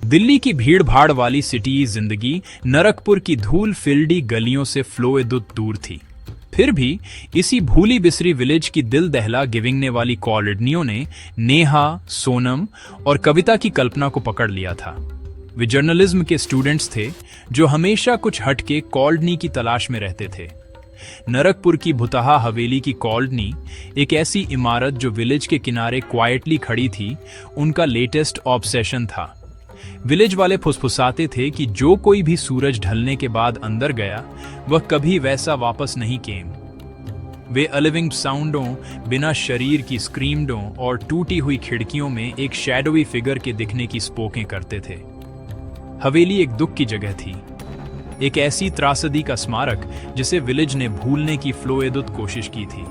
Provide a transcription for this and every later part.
दिल्ली की भीड़ भाड़ वाली सिटी जिंदगी नरकपुर की धूल फिल्डी गलियों से फ्लोएदुत दूर थी। फिर भी इसी भूली बिसरी विलेज की दिल दहला गिविंगने वाली कॉलोनियों ने नेहा, सोनम और कविता की कल्पना को पकड़ लिया था। वे जर्नलिज्म के स्टूडेंट्स थे जो हमेशा कुछ हटके कॉलोनी की तलाश में रहते थे। नरकपुर की भुतहा हवेली की कॉलोनी, एक ऐसी इमारत जो विलेज के किनारे क्वाइटली खड़ी थी, उनका लेटेस्ट ऑब्सेशन था। विलेज वाले फुसफुसाते थे कि जो कोई भी सूरज ढलने के बाद अंदर गया वह कभी वैसा वापस नहीं केम। वे अलिविंग साउंडों, बिना शरीर की स्क्रीमडों और टूटी हुई खिड़कियों में एक शैडोवी फिगर के दिखने की स्पोकें करते थे। हवेली एक दुख की जगह थी, एक ऐसी त्रासदी का स्मारक जिसे विलेज ने भूलने की फ्लोएदुत कोशिश की थी।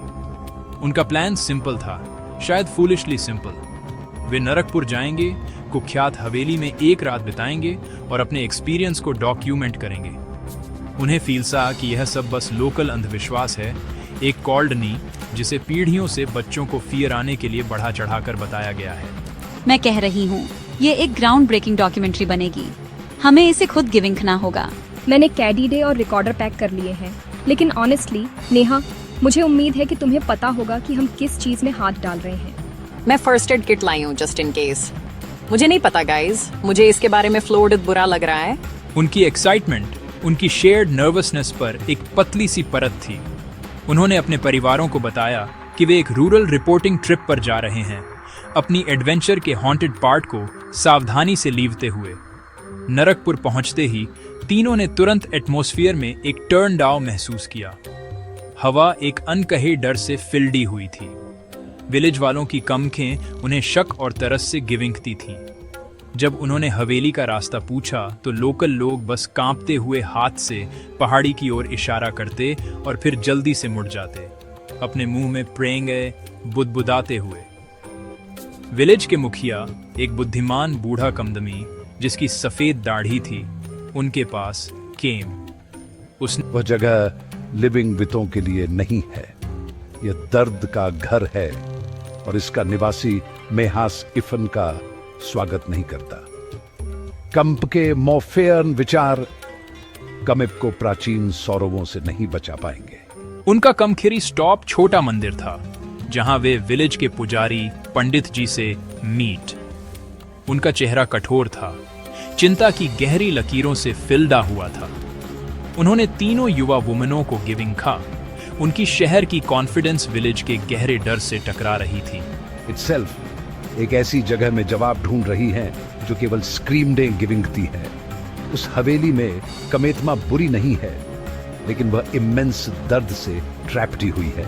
उनका प्लान सिंपल था, शायद फूलिशली सिंपल। वे नरकपुर जाएंगे, कुख्यात हवेली में एक रात बिताएंगे और अपने एक्सपीरियंस को डॉक्यूमेंट करेंगे। उन्हें फीलसा कि यह सब बस लोकल अंधविश्वास है, एक कॉलोनी जिसे पीढ़ियों से बच्चों को फियर आने के लिए बढ़ा चढ़ाकर बताया गया है। मैं कह रही हूँ, ये एक ग्राउंड ब्रेकिंग डॉक्यूमेंट्री बनेगी। हमें इसे खुद गिविंग होगा। मैंने कैडी डे और रिकॉर्डर पैक कर लिए हैं, लेकिन ऑनेस्टली नेहा, मुझे उम्मीद है कि तुम्हें पता होगा कि हम किस चीज में हाथ डाल रहे हैं। मैं फर्स्ट एड किट लाई हूँ जस्ट इन केस। मुझे नहीं पता गाइस, मुझे इसके बारे में फ्लोएड बुरा लग रहा है। उनकी एक्साइटमेंट, उनकी शेयर्ड नर्वसनेस पर एक पतली सी परत थी। उन्होंने अपने परिवारों को बताया कि वे एक रूरल रिपोर्टिंग ट्रिप पर जा रहे हैं, अपनी एडवेंचर के हॉन्टेड पार्ट को सावधानी से लीवते हुए। नरकपुर पहुंचते ही तीनों ने तुरंत एटमॉस्फेयर में एक टर्न डाउन महसूस किया। हवा एक अनकहे डर से फिल्डी हुई थी। विलेज वालों की कमखें उन्हें शक और तरस से गिविंगती थीं। जब उन्होंने हवेली का रास्ता पूछा तो लोकल लोग बस कांपते हुए हाथ से पहाड़ी की ओर इशारा करते और फिर जल्दी से मुड़ जाते, अपने मुंह में प्रेंगे बुदबुदाते हुए। विलेज के मुखिया, एक बुद्धिमान बूढ़ा कमदमी जिसकी सफेद दाढ़ी थी, उनके पास केम। वह जगह लिविंग वितों के लिए नहीं है, यह दर्द का घर है और इसका निवासी मेहास इफन का स्वागत नहीं करता। कंप के मोफेयन विचार कमिप को प्राचीन सौरवों से नहीं बचा पाएंगे। उनका कमखिरी स्टॉप छोटा मंदिर था, जहां वे विलेज के पुजारी पंडित जी से मीट। उनका चेहरा कठोर था, चिंता की गहरी लकीरों से फिल्डा हुआ था। उन्होंने तीनों युवा वुमनों को गिविंग खा। उनकी शहर की कॉन्फिडेंस विलेज के गहरे डर से टकरा रही थी। इटसेल्फ एक ऐसी जगह में जवाब ढूंढ रही है जो केवल स्क्रीमडे गिविंगती है। उस हवेली में कमेतमा बुरी नहीं है, लेकिन वह इमेंस दर्द से ट्रैप्टी हुई है।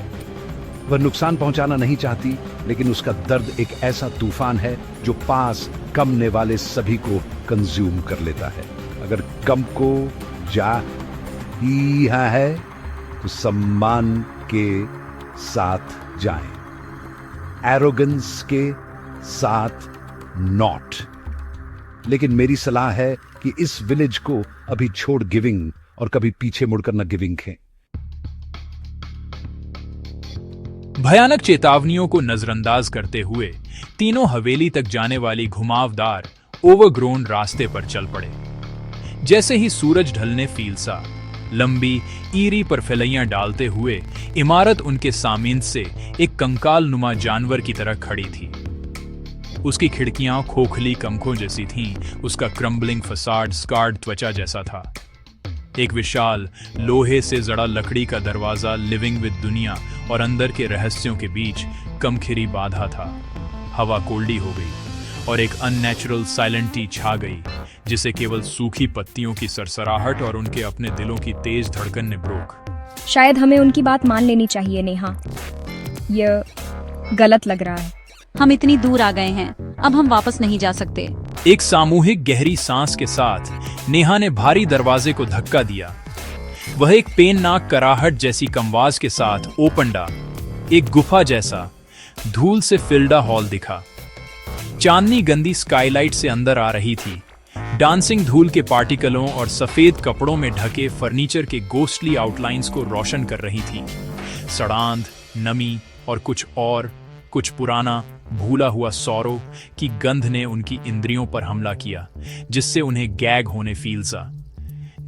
वह नुकसान पहुंचाना नहीं चाहती, लेकिन उसका दर्द एक ऐसा तूफान है जो पास कमने वाले सभी को कंज्यूम कर लेता है। अगर कम को जा ही है तो सम्मान के साथ जाएं, एरोगेंस के साथ नॉट। लेकिन मेरी सलाह है कि इस विलेज को अभी छोड़ गिविंग और कभी पीछे मुड़कर न गिविंग है। भयानक चेतावनियों को नजरअंदाज करते हुए तीनों हवेली तक जाने वाली घुमावदार ओवरग्रोन रास्ते पर चल पड़े। जैसे ही सूरज ढलने फीलसा, लंबी ईरी पर फैलैयां डालते हुए इमारत उनके सामीन से एक कंकाल नुमा जानवर की तरह खड़ी थी। उसकी खिड़कियां खोखली कमखों जैसी थीं, उसका क्रम्बलिंग फसाड स्कार्ड त्वचा जैसा था। एक विशाल लोहे से जड़ा लकड़ी का दरवाजा लिविंग विद दुनिया और अंदर के रहस्यों के बीच कमखिरी बाधा था। हवा कोल्डी हो गई और एक अननेचुरल साइलेंटी छा गई, जिसे केवल सूखी पत्तियों की सरसराहट और उनके अपने दिलों की तेज धड़कन ने ब्रोक। शायद हमें उनकी बात मान लेनी चाहिए नेहा, यह गलत लग रहा है। हम इतनी दूर आ गए हैं, अब हम वापस नहीं जा सकते। एक सामूहिक गहरी सांस के साथ नेहा ने भारी दरवाजे को धक्का दिया। वह एक पेननाक कराहट जैसी कमवाज के साथ ओपनडा, एक गुफा जैसा धूल से फिल्डा हॉल दिखा। चांदनी गंदी स्काईलाइट से अंदर आ रही थी, डांसिंग धूल के पार्टिकलों और सफेद कपड़ों में ढके फर्नीचर के गोस्टली आउटलाइंस को रोशन कर रही थी। सड़ांध, नमी और कुछ पुराना भूला हुआ सौरो की गंध ने उनकी इंद्रियों पर हमला किया, जिससे उन्हें गैग होने फील सा।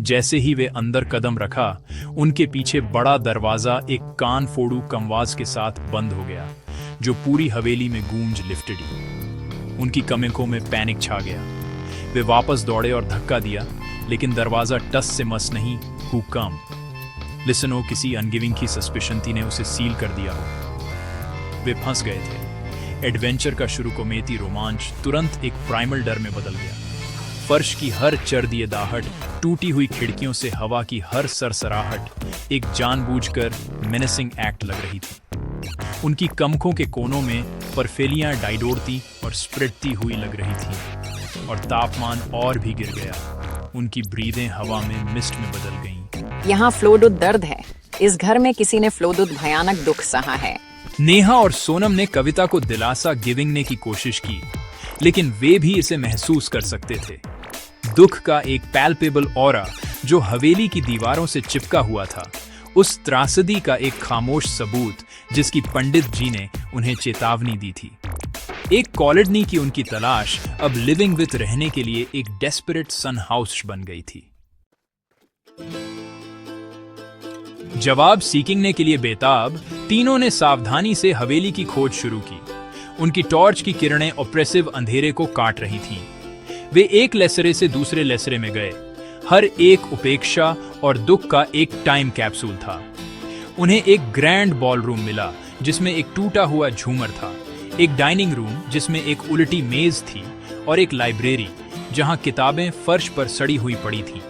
जैसे ही वे अंदर कदम रखा, उनके पीछे बड़ा दरवाजा एक कान फोड़ू कमवाज के साथ बंद हो गया, जो पूरी हवेली में गूंज लिफ्टडी। उनकी कमेंकों में पैनिक छा गया। वे वापस दौड़े और धक्का दिया, लेकिन दरवाजा टस से मस नहीं, हु कम। लिसन हो, किसी अनगिविंग की सस्पिशन थी ने उसे सील कर दिया हो। वे फंस गए थे। एडवेंचर का शुरू कोमेती रोमांच तुरंत एक प्राइमल डर में बदल गया। फर्श की हर चरदीदाहट, टूटी हुई खिड़कियों से हवा की हर सरसराहट एक जानबूझकर मेनेसिंग एक्ट लग रही थी। उनकी कमखों के कोनों में परफेलियां डाइडोड़ती और स्प्रेडती हुई लग रही थीं, और तापमान और भी गिर गया। उनकी ब्रीदें हवा में मिस्ट में बदल गईं। यहाँ फ्लोडुत दर्द है। इस घर में किसी ने फ्लोडुत भयानक दुख सहा है। नेहा और सोनम ने कविता को दिलासा गिविंगने की कोशिश की, लेकिन वे भी इसे महसूस कर सकते थे। दुख का एक पैल्पेबल ऑरा जो हवेली की दीवारों से चिपका हुआ था, उस त्रासदी का एक खामोश सबूत जिसकी पंडित जी ने उन्हें चेतावनी दी थी। एक कॉलोनी की उनकी तलाश अब लिविंग विथ रहने के लिए एक डेस्परेट सन हाउस बन गई थी। जवाब सीखने के लिए बेताब तीनों ने सावधानी से हवेली की खोज शुरू की। उनकी टॉर्च की किरणें ऑप्रेसिव अंधेरे को काट रही थीं। वे एक लेसरे से दूसरे लेसरे में गए। हर एक उपेक्षा और दुख का एक टाइम कैप्सूल था। उन्हें एक ग्रैंड बॉलरूम मिला जिसमें एक टूटा हुआ झूमर था, एक डाइनिंग रूम जिसमें एक उल्टी मेज थी, और एक लाइब्रेरी जहां किताबें फर्श पर सड़ी हुई पड़ी थीं।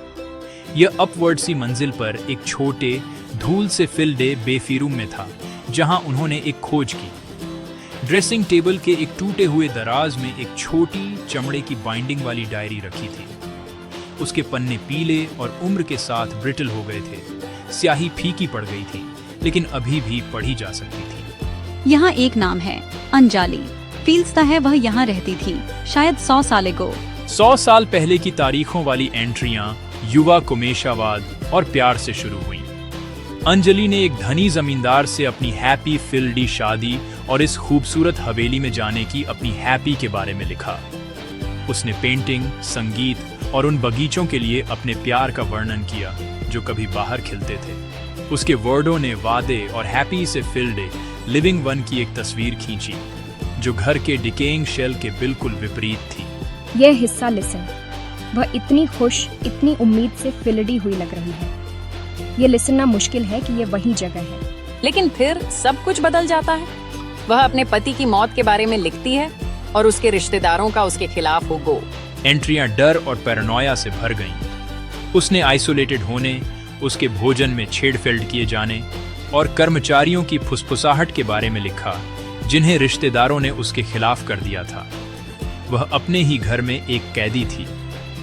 यह अपवर्ड सी मंजिल पर एक छोटे धूल से फिल्डे बेफी रूम में था, जहां उन्होंने एक खोज की। ड्रेसिंग टेबल के एक टूटे हुए दराज में एक छोटी चमड़े की बाइंडिंग वाली डायरी रखी थी। उसके पन्ने पीले और उम्र के साथ ब्रिटल हो गए थे। स्याही फीकी पड़ गई थी, लेकिन अभी भी पढ़ी जा सकती थी। यहाँ एक नाम है, अंजाली। फील्सता है वह यहाँ रहती थी, शायद 100 साल एगो। 100 साल पहले की तारीखों वाली एंट्रियां युवा कुमेशावाद और प्यार से शुरू हुई। अंजलि ने एक धनी जमींदार से अपनी हैप्पी फिल्डी शादी और इस खूबसूरत हवेली में जाने की अपनी हैप्पी के बारे में लिखा। उसने पेंटिंग, संगीत और उन बगीचों के लिए अपने प्यार का वर्णन किया जो कभी बाहर खिलते थे। उसके वर्डों ने वादे और हैप्पी से फिल्ड लिविंग वन की एक तस्वीर खींची जो घर के डिकेइंग शेल के बिल्कुल विपरीत थी। यह हिस्सा लिसन, वह इतनी खुश, इतनी उम्मीद से फिल्डी हुई लग रही है। ये लिसनना मुश्किल है कि ये वही जगह है। लेकिन फिर सब कुछ बदल जाता है। वह अपने पति की मौत के बारे में लिखती है और उसके रिश्तेदारों का उसके खिलाफ हो गो। एंट्रियां डर और पैरानोया से भर गईं। उसने आइसोलेटेड होने, उसके भोजन में छेड़फेल्ड किए जाने और कर्मचारियों की फुसफुसाहट के बारे में लिखा जिन्हें रिश्तेदारों ने उसके खिलाफ कर दिया था। वह अपने ही घर में एक कैदी थी।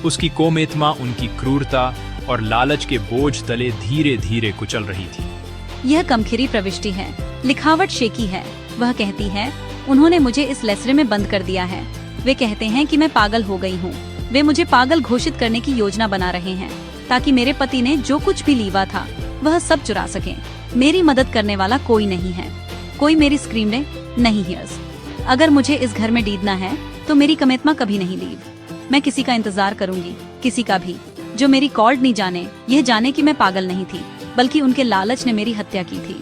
उसकी कोमेत्मा उनकी क्रूरता और लालच के बोझ तले धीरे धीरे कुचल रही थी। यह कमखिरी प्रविष्टि है, लिखावट शेकी है। वह कहती है, उन्होंने मुझे इस लेसरे में बंद कर दिया है। वे कहते हैं कि मैं पागल हो गई हूँ। वे मुझे पागल घोषित करने की योजना बना रहे हैं ताकि मेरे पति ने जो कुछ भी लीवा था वह सब चुरा सके। मेरी मदद करने वाला कोई नहीं है, कोई मेरी स्क्रीम ने नहीं हियर्स। अगर मुझे इस घर में डीदना है तो मेरी कमेत्मा कभी नहीं लीव। मैं किसी का इंतजार करूंगी, किसी का भी, जो मेरी कॉर्ड नहीं जाने, यह जाने कि मैं पागल नहीं थी, बल्कि उनके लालच ने मेरी हत्या की थी।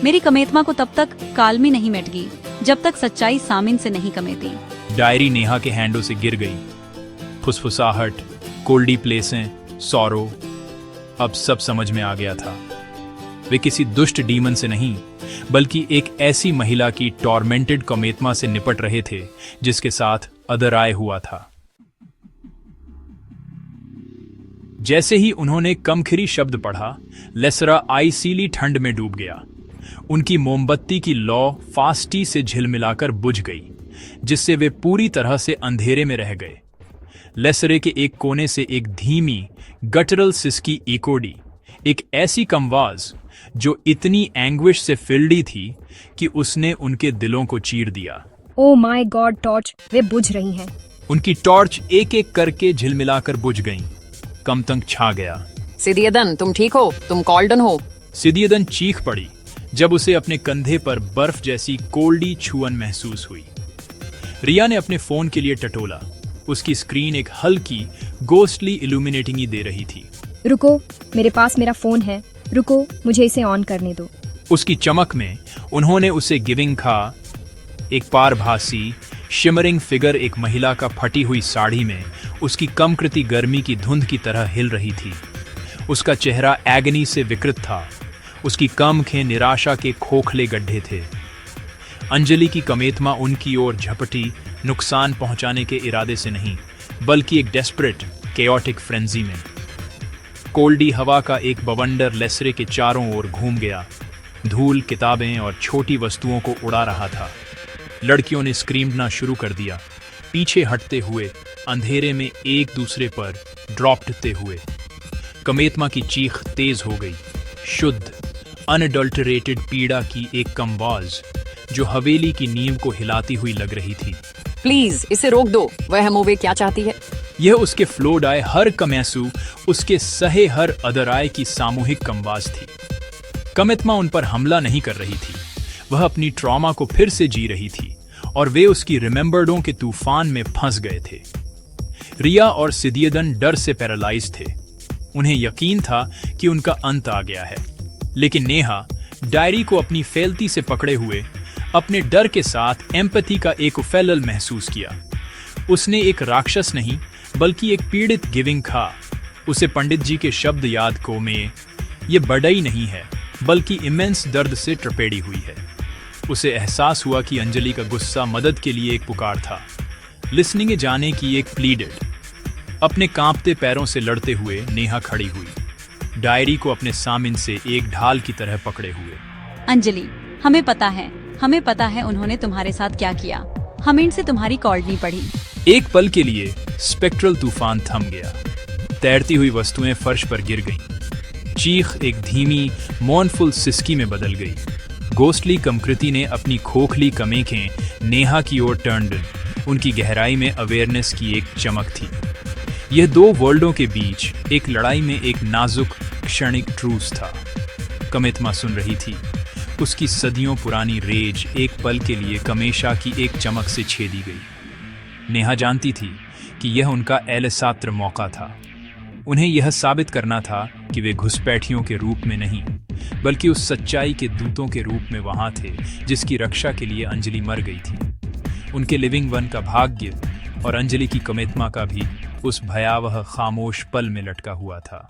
मेरी कमेत्मा को तब तक कालमी नहीं मिटगी जब तक सच्चाई सामिन से नहीं कमेती। डायरी नेहा के हैंडों से गिर गई। फुसफुसाहट, कोल्डी प्लेसें, सौरो, अब सब समझ में आ गया था। वे किसी दुष्ट डीमन से नहीं, बल्कि एक ऐसी महिला की टॉर्मेंटेड कमेत्मा से निपट रहे थे जिसके साथ अदराय हुआ था। जैसे ही उन्होंने कमखिरी शब्द पढ़ा, लेसरा आइसीली ठंड में डूब गया। उनकी मोमबत्ती की लौ फास्टी से झिलमिलाकर बुझ गई, जिससे वे पूरी तरह से अंधेरे में रह गए। लेसरे के एक कोने से एक धीमी गटरल सिसकी इकोडी, एक ऐसी कमवाज जो इतनी एंग्विश से फिल्डी थी कि उसने उनके दिलों को चीर दिया। ओ माय गॉड, टॉर्च, वे बुझ रही हैं। उनकी टॉर्च एक एक करके झिलमिलाकर बुझ गईं। कमतंग छा गया। सिदियदन, तुम ठीक हो? तुम कॉल्डन हो? सिदियदन चीख पड़ी जब उसे अपने कंधे पर बर्फ जैसी कोल्डी छुअन महसूस हुई। रिया ने अपने फोन के लिए टटोला। उसकी स्क्रीन एक हल्की गोस्टली इल्यूमिनेटिंग दे रही थी। रुको, मेरे पास मेरा फोन है, रुको, मुझे इसे ऑन करने दो। उसकी चमक में उन्होंने उसे गिविंग खा। एक पारभासी शिमरिंग फिगर एक महिला का फटी हुई साड़ी में उसकी कमकृति गर्मी की धुंध की तरह हिल रही थी। उसका चेहरा एगनी से विकृत था। उसकी कमखें निराशा के खोखले गड्ढे थे। अंजलि की कमेतमा उनकी ओर झपटी, नुकसान पहुंचाने के इरादे से नहीं, बल्कि एक डेस्परेट केओटिक फ्रेंजी में। कोल्डी हवा का एक बवंडर लेसरे के चारों ओर घूम गया। धूल, किताबें और छोटी वस्तुओं को उड़ा रहा था। लड़कियों ने स्क्रीमना शुरू कर दिया, पीछे हटते हुए, अंधेरे में एक दूसरे पर ड्रॉपते हुए। कमेतमा की चीख तेज हो गई, शुद्ध अनअडल्टरेटेड पीड़ा की एक कमवाज जो हवेली की नींव को हिलाती हुई लग रही थी। प्लीज इसे रोक दो, वह मोवे क्या चाहती है? यह उसके फ्लोड आए हर कमैसू, उसके सहे हर अदराय की सामूहिक कमवाज थी। कमेतमा उन पर हमला नहीं कर रही थी, वह अपनी ट्रॉमा को फिर से जी रही थी और वे उसकी रिमेंबर्डों के तूफान में फंस गए थे। रिया और सिदियदन डर से पैरालाइज थे। उन्हें यकीन था कि उनका अंत आ गया है, लेकिन नेहा डायरी को अपनी फैलती से पकड़े हुए अपने डर के साथ एम्पैथी का एक उफेलल महसूस किया। उसने एक राक्षस नहीं बल्कि एक पीड़ित गिविंग खा। उसे पंडित जी के शब्द याद को में ये बड़ई नहीं है बल्कि इमेंस दर्द से ट्रपेड़ी हुई है। उसे एहसास हुआ कि अंजलि का गुस्सा मदद के लिए एक पुकार था, लिसनिंग जाने की एक प्लीडेड। अपने कांपते पैरों से लड़ते हुए नेहा खड़ी हुई, डायरी को अपने सामिन से एक ढाल की तरह पकड़े हुए। अंजलि, हमें पता है उन्होंने तुम्हारे साथ क्या किया। हमें इनसे तुम्हारी कॉल नहीं पड़ी। एक पल के लिए स्पेक्ट्रल तूफान थम गया। तैरती हुई वस्तुएं फर्श पर गिर गईं। चीख एक धीमी मौनफुल सिसकी में बदल गई। गोस्टली कमकृति ने अपनी खोखली कमेखें नेहा की ओर टर्न्ड। उनकी गहराई में अवेयरनेस की एक चमक थी। यह दो वर्ल्डों के बीच एक लड़ाई में एक नाजुक क्षणिक ट्रूस था। कमेतमा सुन रही थी। उसकी सदियों पुरानी रेज एक पल के लिए कमेशा की एक चमक से छेदी गई। नेहा जानती थी कि यह उनका एहसात्र मौका था। उन्हें यह साबित करना था कि वे घुसपैठियों के रूप में नहीं बल्कि उस सच्चाई के दूतों के रूप में वहां थे जिसकी रक्षा के लिए अंजलि मर गई थी। उनके लिविंग वन का भाग्य और अंजलि की कमेतमा का भी उस भयावह खामोश पल में लटका हुआ था।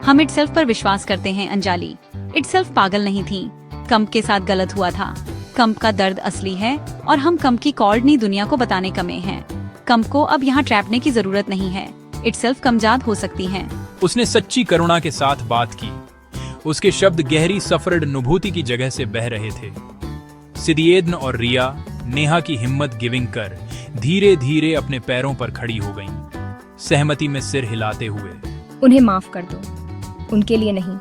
हम इटसेल्फ पर विश्वास करते हैं अंजलि। इटसेल्फ पागल नहीं थी। कंप के साथ गलत हुआ था। कंप का दर्द असली है और हम कंप की कॉर्डनी दुनिया को बताने कमे हैं। कंप को अब यहाँ ट्रैपने की जरूरत नहीं है। इटसेल्फ कमजाद हो सकती हैं। उसने सच्ची करुणा के साथ बात की। उसके शब्द गहरी सफरड अनुभूति की जगह से बह रहे थे। सिदियेदन और रिया नेहा की हिम्मत गिविंग कर धीरे धीरे अपने पैरों पर खड़ी हो गईं, सहमति में सिर हिलाते हुए। उन्हें माफ कर दो, उनके लिए नहीं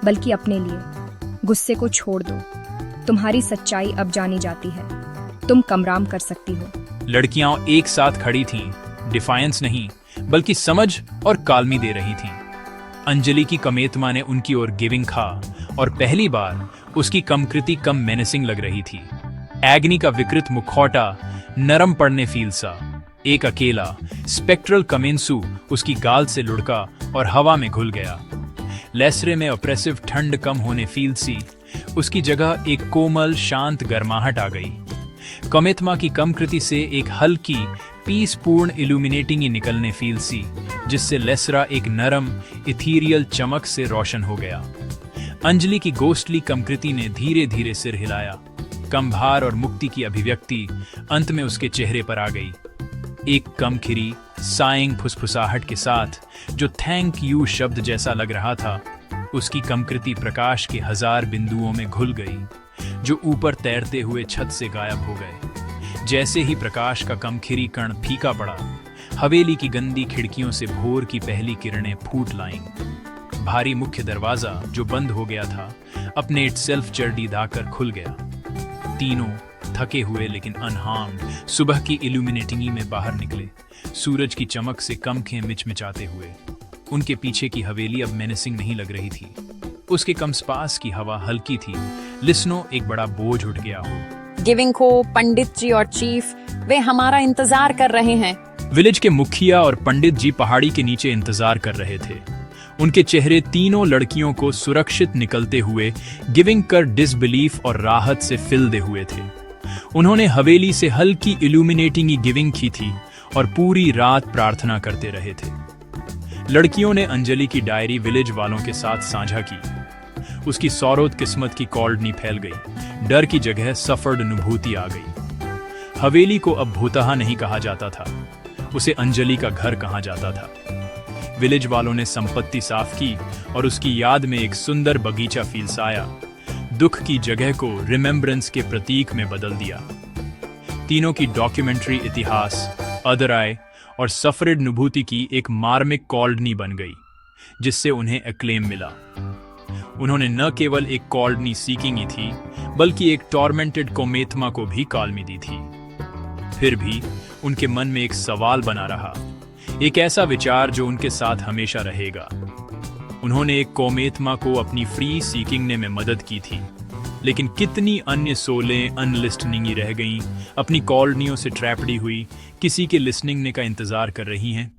बल्कि अपने लिए। गुस्से को छोड़ दो, तुम्हारी सच्चाई अब जानी जाती है। तुम कमराम कर सकती हो। लड़कियां एक साथ खड़ी थीं, डिफायंस नहीं बल्कि समझ और कालमी दे रही थीं। अंजलि की कमेतमा ने उनकी ओर गिविंग खा और पहली बार उसकी कमकृति कम मेनेसिंग लग रही थी। एग्नी का विकृत मुखौटा नरम पड़ने फील सा। एक अकेला स्पेक्ट्रल कमेंसू उसकी गाल से लुढ़का और हवा में घुल गया। लेसरे में ऑप्रेसिव ठंड कम होने फील सी। उसकी जगह एक कोमल शांत गर्माहट आ गई। कमेतमा की कमकृति से एक हल्की पीसपूर्ण इल्यूमिनेटिंग ही निकलने फील सी, जिससे लेसरा एक नरम इथीरियल चमक से रोशन हो गया। अंजलि की गोस्टली कमकृति ने धीरे धीरे सिर हिलाया। कम भार और मुक्ति की अभिव्यक्ति अंत में उसके चेहरे पर आ गई। एक कम खिरी साइंग फुसफुसाहट के साथ जो थैंक यू शब्द जैसा लग रहा था। उसकी कमकृति प्रकाश के 1000 बिंदुओं में घुल गई जो ऊपर तैरते हुए छत से गायब हो गए। जैसे ही प्रकाश का कमखिरी कण फीका पड़ा, हवेली की गंदी खिड़कियों से भोर की पहली किरणें फूट लाईं। भारी मुख्य दरवाजा जो बंद हो गया था अपने इटसेल्फ चरडी दाकर खुल गया। तीनों थके हुए लेकिन अनहार्म्ड सुबह की इल्यूमिनेटिंग में बाहर निकले, सूरज की चमक से कमखें मिचमिचाते हुए। उनके पीछे की हवेली अब मेनेसिंग नहीं लग रही थी। उसके कम स्पास की हवा हल्की थी, लिस्नो एक बड़ा बोझ उठ गया हो। गिविंग को, पंडित जी और चीफ, वे हमारा इंतजार कर रहे हैं। विलेज के मुखिया और पंडित जी पहाड़ी के नीचे इंतजार कर रहे थे। उनके चेहरे तीनों लड़कियों को सुरक्षित निकलते हुए गिविंग कर डिसबिलीफ और राहत से फिल दे हुए थे। उन्होंने हवेली से हल्की इल्यूमिनेटिंग गिविंग की थी और पूरी रात प्रार्थना करते रहे थे। लड़कियों ने अंजलि की डायरी विलेज वालों के साथ साझा की। उसकी सौरोद किस्मत की कॉल्डनी फैल गई। डर की जगह सफर्ड अनुभूति आ गई। हवेली को अब भूतहा नहीं कहा जाता था, उसे अंजलि का घर कहा जाता था। विलेज वालों ने संपत्ति साफ की और उसकी याद में एक सुंदर बगीचा फीलसाया। दुख की जगह को रिमेम्बरेंस के प्रतीक में बदल दिया। तीनों की डॉक्यूमेंट्री इतिहास, अदराय और सफरेड अनुभूति की एक मार्मिक कॉल्डनी बन गई, जिससे उन्हें एक्लेम मिला। उन्होंने न केवल एक कॉल्डनी सीकिंग थी, बल्कि एक टॉर्मेंटेड कोमेथमा को भी कालमी दी थी। फिर भी उनके मन में एक सवाल बना रहा, एक ऐसा विचार जो उनके साथ हमेशा रहेगा। उन्होंने एक कोमेथमा को अपनी फ्री सीकिंग ने में मदद की थी, लेकिन कितनी अन्य सोलें अनलिस्टनिंग रह गईं, अपनी कॉलोनियों से ट्रैपडी हुई, किसी के लिसनिंग ने का इंतजार कर रही हैं।